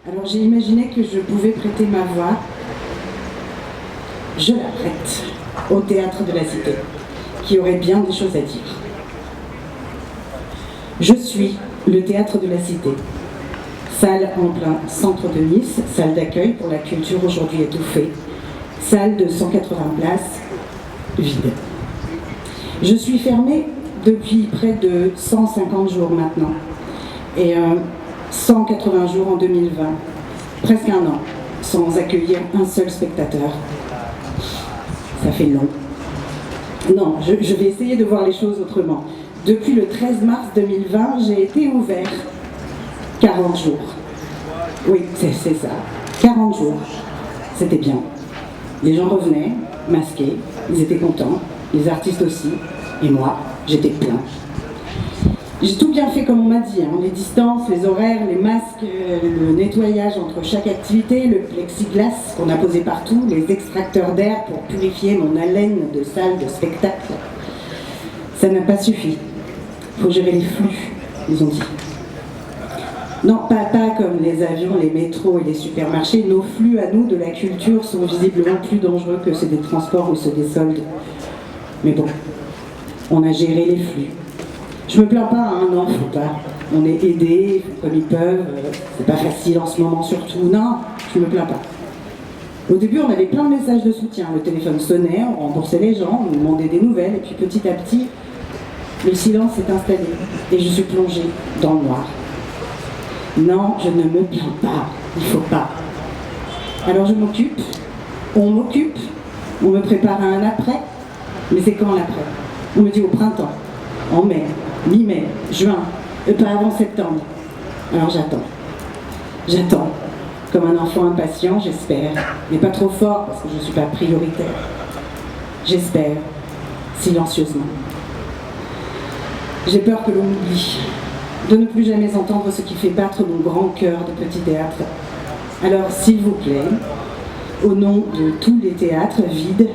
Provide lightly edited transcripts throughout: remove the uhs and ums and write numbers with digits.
Alors j'ai imaginé que je pouvais prêter ma voix, je la prête, au Théâtre de la Cité, qui aurait bien des choses à dire. Je suis le Théâtre de la Cité, salle en plein centre de Nice, salle d'accueil pour la culture aujourd'hui étouffée, salle de 180 places, vide. Je suis fermée depuis près de 150 jours maintenant, et 180 jours en 2020, presque un an, sans accueillir un seul spectateur. Ça fait long. Non, je vais essayer de voir les choses autrement. Depuis le 13 mars 2020, j'ai été ouvert 40 jours. Oui, c'est ça, 40 jours. C'était bien. Les gens revenaient, masqués, ils étaient contents, les artistes aussi, et moi, j'étais plein. J'ai tout bien fait comme on m'a dit, hein. Les distances, les horaires, les masques, le nettoyage entre chaque activité, le plexiglas qu'on a posé partout, les extracteurs d'air pour purifier mon haleine de salle de spectacle. Ça n'a pas suffi. Il faut gérer les flux, ils ont dit. Non, pas comme les avions, les métros et les supermarchés. Nos flux à nous de la culture sont visiblement plus dangereux que ceux des transports ou ceux des soldes. Mais bon, on a géré les flux. Je me plains pas, hein, non, faut pas. On est aidés, comme ils peuvent, c'est pas facile en ce moment surtout. Non, je me plains pas. Au début, on avait plein de messages de soutien. Le téléphone sonnait, on remboursait les gens, on demandait des nouvelles, et puis petit à petit, le silence s'est installé, et je suis plongée dans le noir. Non, je ne me plains pas, il faut pas. Alors je m'occupe, on m'occupe, on me prépare à un après, mais c'est quand l'après? On me dit au printemps, en mai, mi-mai, juin, pas avant septembre. Alors j'attends. J'attends. Comme un enfant impatient, j'espère. Mais pas trop fort, parce que je ne suis pas prioritaire. J'espère, silencieusement. J'ai peur que l'on m'oublie, de ne plus jamais entendre ce qui fait battre mon grand cœur de petit théâtre. Alors, s'il vous plaît, au nom de tous les théâtres, vides,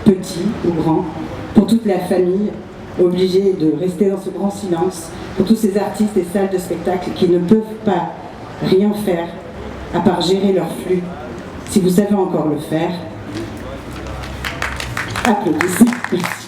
petits ou grands, pour toute la famille, obligés de rester dans ce grand silence, pour tous ces artistes et salles de spectacle qui ne peuvent pas rien faire à part gérer leur flux. Si vous savez encore le faire, applaudissez. Merci.